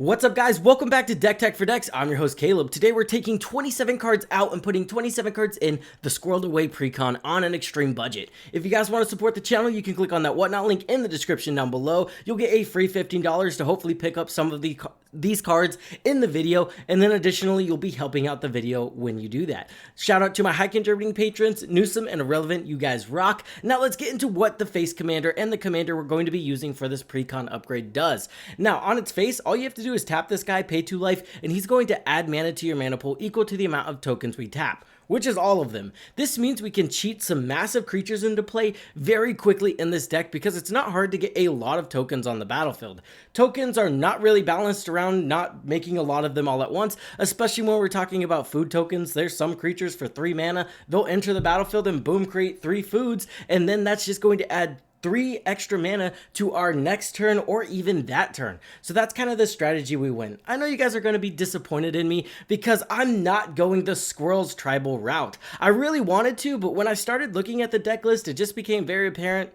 What's up, guys? Welcome back to Deck Tech for Decks. I'm your host Caleb. Today we're taking 27 cards out and putting 27 cards in the Squirreled Away Precon on an extreme budget. If you guys want to support the channel, you can click on that whatnot link in the description down below. You'll get a free $15 to hopefully pick up some of these cards in the video, and then additionally you'll be helping out the video when you do that. Shout out to my high contributing patrons, Newsome and Irrelevant. You guys rock. Now let's get into what the face commander and the commander we're going to be using for this Precon upgrade does. Now on its face, all you have to do is tap this guy, pay 2 life, and he's going to add mana to your mana pool equal to the amount of tokens we tap, which is all of them. This means we can cheat some massive creatures into play very quickly in this deck because it's not hard to get a lot of tokens on the battlefield. Tokens are not really balanced around not making a lot of them all at once, especially when we're talking about food tokens. There's some creatures for 3 mana, they'll enter the battlefield and boom, create 3 foods, and then that's just going to add 3 extra mana to our next turn or even that turn. So that's kind of the strategy we went. I know you guys are going to be disappointed in me because I'm not going the Squirrels tribal route. I really wanted to, but when I started looking at the deck list, it just became very apparent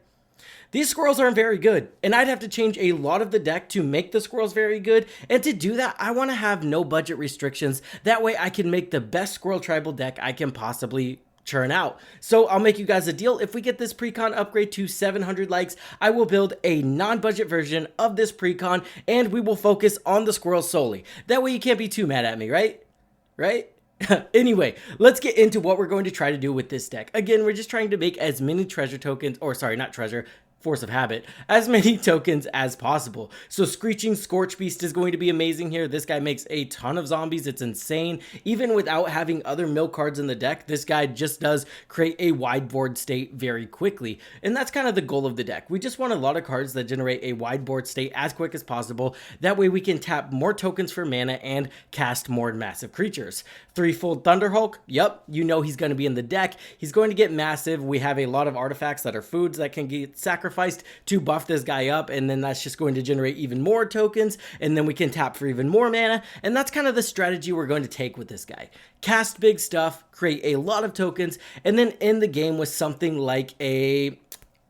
these squirrels aren't very good, and I'd have to change a lot of the deck to make the squirrels very good, and to do that, I want to have no budget restrictions. That way I can make the best squirrel tribal deck I can possibly churn out. So I'll make you guys a deal. If we get this Precon upgrade to 700 likes, I will build a non-budget version of this Precon, and we will focus on the squirrels solely. That way you can't be too mad at me, right? Anyway, let's get into what we're going to try to do with this deck. Again, we're just trying to make as many treasure tokens, or sorry, not treasure, force of habit, as many tokens as possible. So Screeching Scorch Beast is going to be amazing here. This guy makes a ton of zombies. It's insane. Even without having other mill cards in the deck, this guy just does create a wide board state very quickly. And that's kind of the goal of the deck. We just want a lot of cards that generate a wide board state as quick as possible. That way we can tap more tokens for mana and cast more massive creatures. Threefold Thunderhulk, yep, you know he's going to be in the deck. He's going to get massive. We have a lot of artifacts that are foods that can get sacrificed to buff this guy up, and then that's just going to generate even more tokens, and then we can tap for even more mana, and that's kind of the strategy we're going to take with this guy. Cast big stuff, create a lot of tokens, and then end the game with something like a,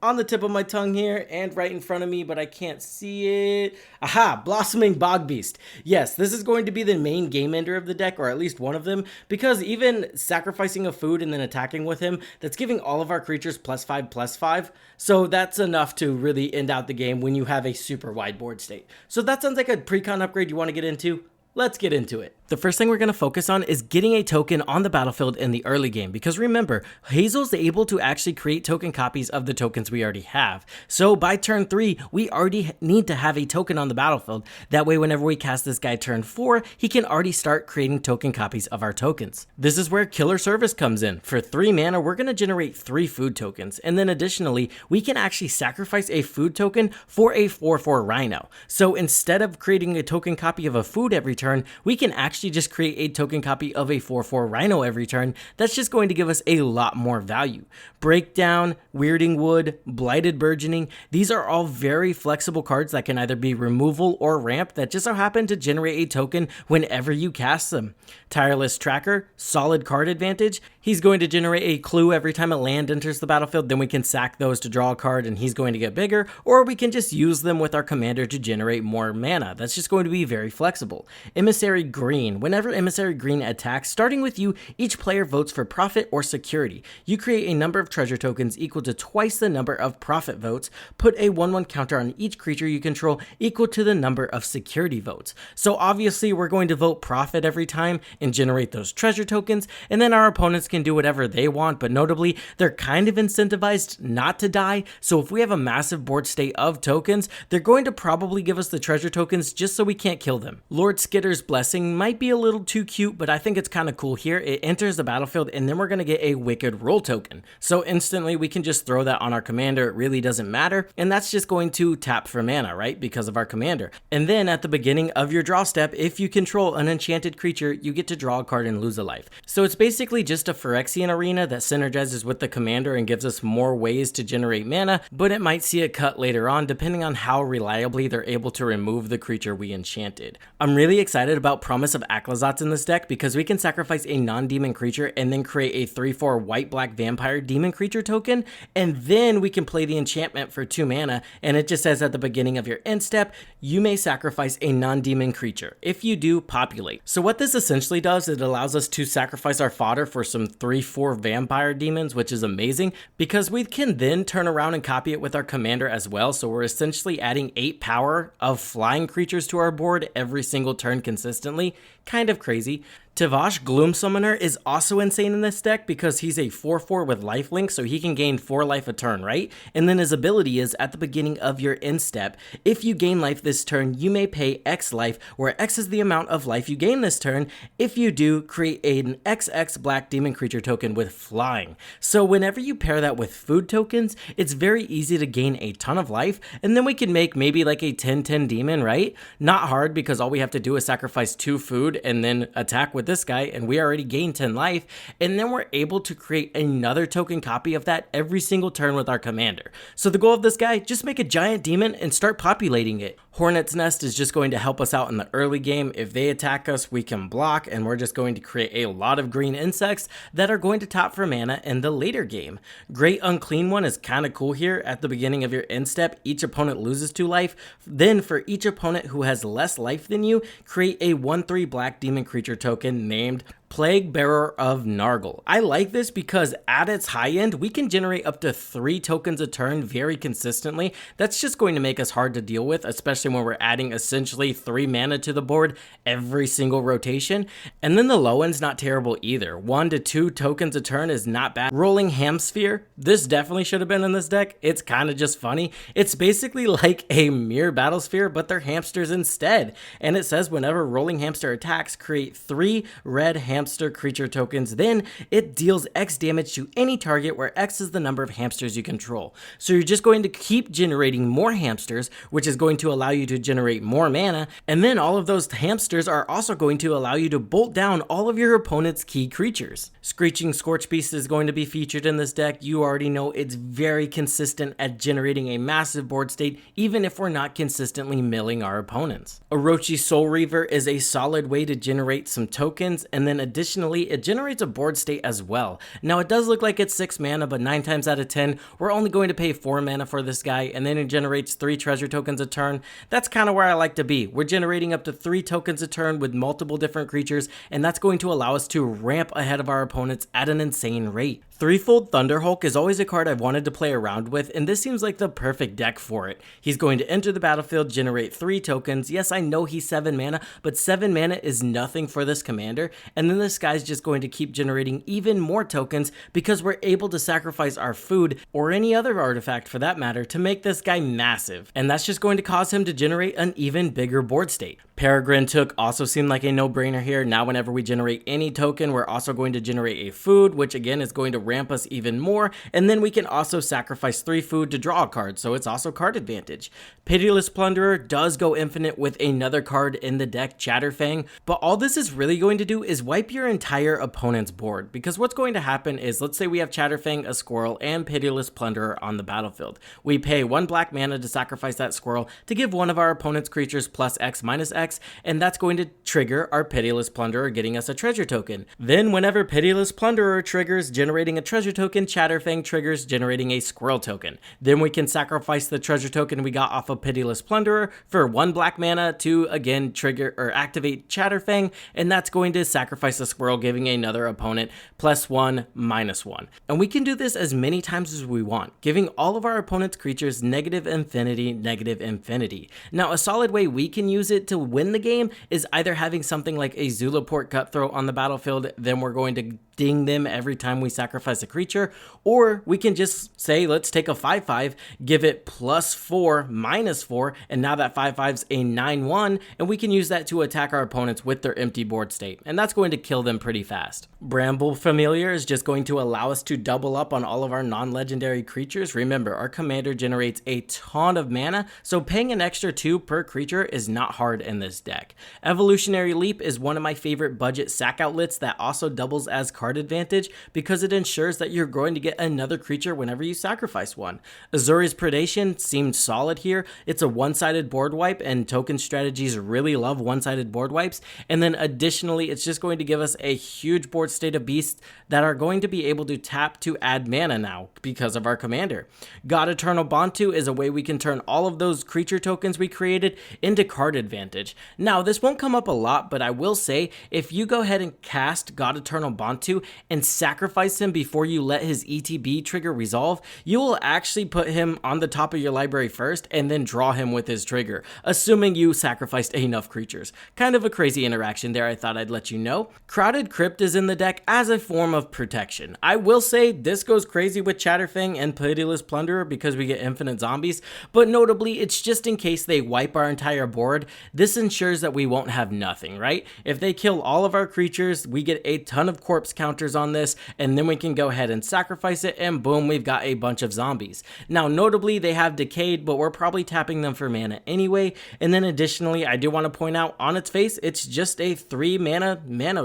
on the tip of my tongue here and right in front of me, but I can't see it. Aha, Blossoming Bog Beast. Yes, this is going to be the main game ender of the deck, or at least one of them, because even sacrificing a food and then attacking with him, that's giving all of our creatures +5/+5. So that's enough to really end out the game when you have a super wide board state. So that sounds like a Precon upgrade you want to get into. Let's get into it. The first thing we're going to focus on is getting a token on the battlefield in the early game, because remember, Hazel's able to actually create token copies of the tokens we already have. So by turn 3, we already need to have a token on the battlefield. That way, whenever we cast this guy turn 4, he can already start creating token copies of our tokens. This is where Killer Service comes in. For 3 mana, we're going to generate 3 food tokens, and then additionally, we can actually sacrifice a food token for a 4/4 Rhino. So instead of creating a token copy of a food every turn, we can actually just create a token copy of a 4/4 Rhino every turn. That's just going to give us a lot more value. Breakdown, Weirding Wood, Blighted Burgeoning, these are all very flexible cards that can either be removal or ramp that just so happen to generate a token whenever you cast them. Tireless Tracker, solid card advantage. He's going to generate a clue every time a land enters the battlefield, then we can sack those to draw a card and he's going to get bigger, or we can just use them with our commander to generate more mana. That's just going to be very flexible. Emissary Green. Whenever Emissary Green attacks, starting with you, each player votes for profit or security. You create a number of treasure tokens equal to twice the number of profit votes. Put a 1/1 counter on each creature you control equal to the number of security votes. So obviously we're going to vote profit every time and generate those treasure tokens, and then our opponents can do whatever they want, but notably they're kind of incentivized not to die. So if we have a massive board state of tokens, they're going to probably give us the treasure tokens just so we can't kill them. Lord Skitter's Blessing might be a little too cute, but I think it's kind of cool here. It enters the battlefield and then we're going to get a Wicked Roll token. So instantly we can just throw that on our commander. It really doesn't matter. And that's just going to tap for mana, right? Because of our commander. And then at the beginning of your draw step, if you control an enchanted creature, you get to draw a card and lose a life. So it's basically just a Phyrexian arena that synergizes with the commander and gives us more ways to generate mana, but it might see a cut later on depending on how reliably they're able to remove the creature we enchanted. I'm really excited about Promise of Aclazotz in this deck because we can sacrifice a non-demon creature and then create a 3/4 white-black vampire demon creature token, and then we can play the enchantment for 2 mana, and it just says at the beginning of your end step, you may sacrifice a non-demon creature. If you do, populate. So what this essentially does, it allows us to sacrifice our fodder for some 3/4 vampire demons, which is amazing because we can then turn around and copy it with our commander as well. So we're essentially adding 8 power of flying creatures to our board every single turn consistently. Kind of crazy. Tavash Gloom Summoner is also insane in this deck because he's a 4/4 with lifelink, so he can gain 4 life a turn, right? And then his ability is at the beginning of your end step, if you gain life this turn, you may pay X life, where X is the amount of life you gain this turn. If you do, create an XX black demon creature token with flying. So whenever you pair that with food tokens, it's very easy to gain a ton of life, and then we can make maybe like a 10/10 demon, right? Not hard because all we have to do is sacrifice 2 food and then attack with this guy, and we already gained 10 life, and then we're able to create another token copy of that every single turn with our commander. So the goal of this guy, just make a giant demon and start populating it. Hornet's Nest is just going to help us out in the early game. If they attack us, we can block, and we're just going to create a lot of green insects that are going to top for mana in the later game. Great Unclean One is kind of cool here. At the beginning of your end step, each opponent loses 2 life. Then for each opponent who has less life than you, create a 1/3 black demon creature token named Plague Bearer of Nargle. I like this because at its high end, we can generate up to 3 tokens a turn very consistently. That's just going to make us hard to deal with, especially when we're adding essentially 3 mana to the board every single rotation. And then the low end's not terrible either. 1 to 2 tokens a turn is not bad. Rolling Hamsphere, this definitely should have been in this deck. It's kind of just funny. It's basically like a Mirror Battlesphere, but they're hamsters instead. And it says whenever Rolling Hamster attacks, create 3 red hamster creature tokens, then it deals X damage to any target where X is the number of hamsters you control. So you're just going to keep generating more hamsters, which is going to allow you to generate more mana, and then all of those hamsters are also going to allow you to bolt down all of your opponent's key creatures. Screeching Scorch Beast is going to be featured in this deck. You already know it's very consistent at generating a massive board state, even if we're not consistently milling our opponents. Orochi Soul Reaver is a solid way to generate some tokens, and then additionally, it generates a board state as well. Now, it does look like it's 6 mana, but 9 times out of 10, we're only going to pay 4 mana for this guy, and then it generates 3 treasure tokens a turn. That's kind of where I like to be. We're generating up to 3 tokens a turn with multiple different creatures, and that's going to allow us to ramp ahead of our opponents at an insane rate. Threefold Thunderhulk is always a card I've wanted to play around with, and this seems like the perfect deck for it. He's going to enter the battlefield, generate 3 tokens. Yes, I know he's 7 mana, but 7 mana is nothing for this commander, and then this guy's just going to keep generating even more tokens because we're able to sacrifice our food, or any other artifact for that matter, to make this guy massive, and that's just going to cause him to generate an even bigger board state. Peregrine Took also seemed like a no-brainer here. Now whenever we generate any token, we're also going to generate a food, which again is going to ramp us even more, and then we can also sacrifice 3 food to draw a card, so it's also card advantage. Pitiless Plunderer does go infinite with another card in the deck, Chatterfang, but all this is really going to do is wipe your entire opponent's board, because what's going to happen is, let's say we have Chatterfang, a squirrel, and Pitiless Plunderer on the battlefield. We pay 1 black mana to sacrifice that squirrel to give one of our opponent's creatures plus X minus X, and that's going to trigger our Pitiless Plunderer, getting us a treasure token. Then whenever Pitiless Plunderer triggers, generating a treasure token, Chatterfang triggers, generating a squirrel token. Then we can sacrifice the treasure token we got off of Pitiless Plunderer for 1 black mana to again trigger or activate Chatterfang, and that's going to sacrifice the squirrel, giving another opponent +1, -1. And we can do this as many times as we want, giving all of our opponent's creatures negative infinity, negative infinity. Now, a solid way we can use it to win the game is either having something like a Zulaport Cutthroat on the battlefield, then we're going to ding them every time we sacrifice a creature, or we can just say, let's take a 5/5, give it +4, -4, and now that 5/5's a 9/1, and we can use that to attack our opponents with their empty board state, and that's going to kill them pretty fast. Bramble Familiar is just going to allow us to double up on all of our non-legendary creatures. Remember, our commander generates a ton of mana, so paying an extra 2 per creature is not hard in this deck. Evolutionary Leap is one of my favorite budget sack outlets that also doubles as card advantage because it ensures assures that you're going to get another creature whenever you sacrifice one. Azuri's Predation seemed solid here. It's a one-sided board wipe, and token strategies really love one-sided board wipes. And then additionally, it's just going to give us a huge board state of beasts that are going to be able to tap to add mana now because of our commander. God Eternal Bantu is a way we can turn all of those creature tokens we created into card advantage. Now, this won't come up a lot, but I will say, if you go ahead and cast God Eternal Bantu and sacrifice him before you let his ETB trigger resolve, you will actually put him on the top of your library first and then draw him with his trigger, assuming you sacrificed enough creatures. Kind of a crazy interaction there, I thought I'd let you know. Crowded Crypt is in the deck as a form of protection. I will say this goes crazy with Chatterfang and Pitiless Plunderer because we get infinite zombies, but notably it's just in case they wipe our entire board. This ensures that we won't have nothing, right? If they kill all of our creatures, we get a ton of corpse counters on this, and then we can go ahead and sacrifice it, and boom, we've got a bunch of zombies. Now, notably, they have Decayed, but we're probably tapping them for mana anyway. And then additionally, I do want to point out, on its face, it's just a 3 mana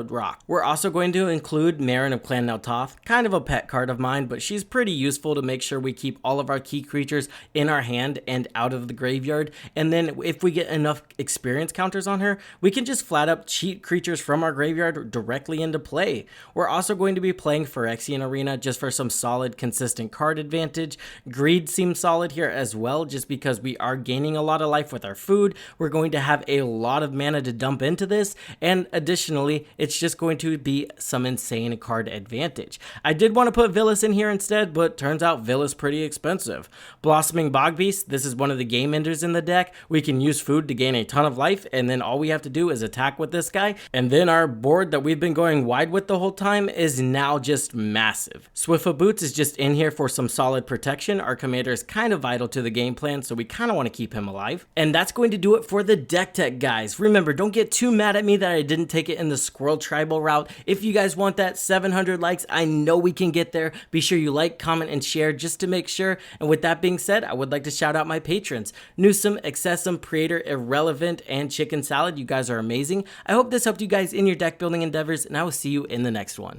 rock. We're also going to include Marin of Clan Neltoth, kind of a pet card of mine, but she's pretty useful to make sure we keep all of our key creatures in our hand and out of the graveyard. And then if we get enough experience counters on her, we can just flat up cheat creatures from our graveyard directly into play. We're also going to be playing Phyrexian Arena just for some solid, consistent card advantage. Greed seems solid here as well, just because we are gaining a lot of life with our food. We're going to have a lot of mana to dump into this, and additionally, it's just going to be some insane card advantage. I did want to put Villas in here instead, but turns out Villas pretty expensive. Blossoming Bogbeast, this is one of the game enders in the deck. We can use food to gain a ton of life, and then all we have to do is attack with this guy, and then our board that we've been going wide with the whole time is now just massive. Swiftfoot Boots is just in here for some solid protection. Our commander is kind of vital to the game plan, so we kind of want to keep him alive. And that's going to do it for the deck tech, guys. Remember, don't get too mad at me that I didn't take it in the Squirrel Tribal route. If you guys want that 700 likes, I know we can get there. Be sure you like, comment, and share just to make sure. And with that being said, I would like to shout out my patrons, Newsome, Excessum, Praetor, Irrelevant, and Chicken Salad. You guys are amazing. I hope this helped you guys in your deck building endeavors, and I will see you in the next one.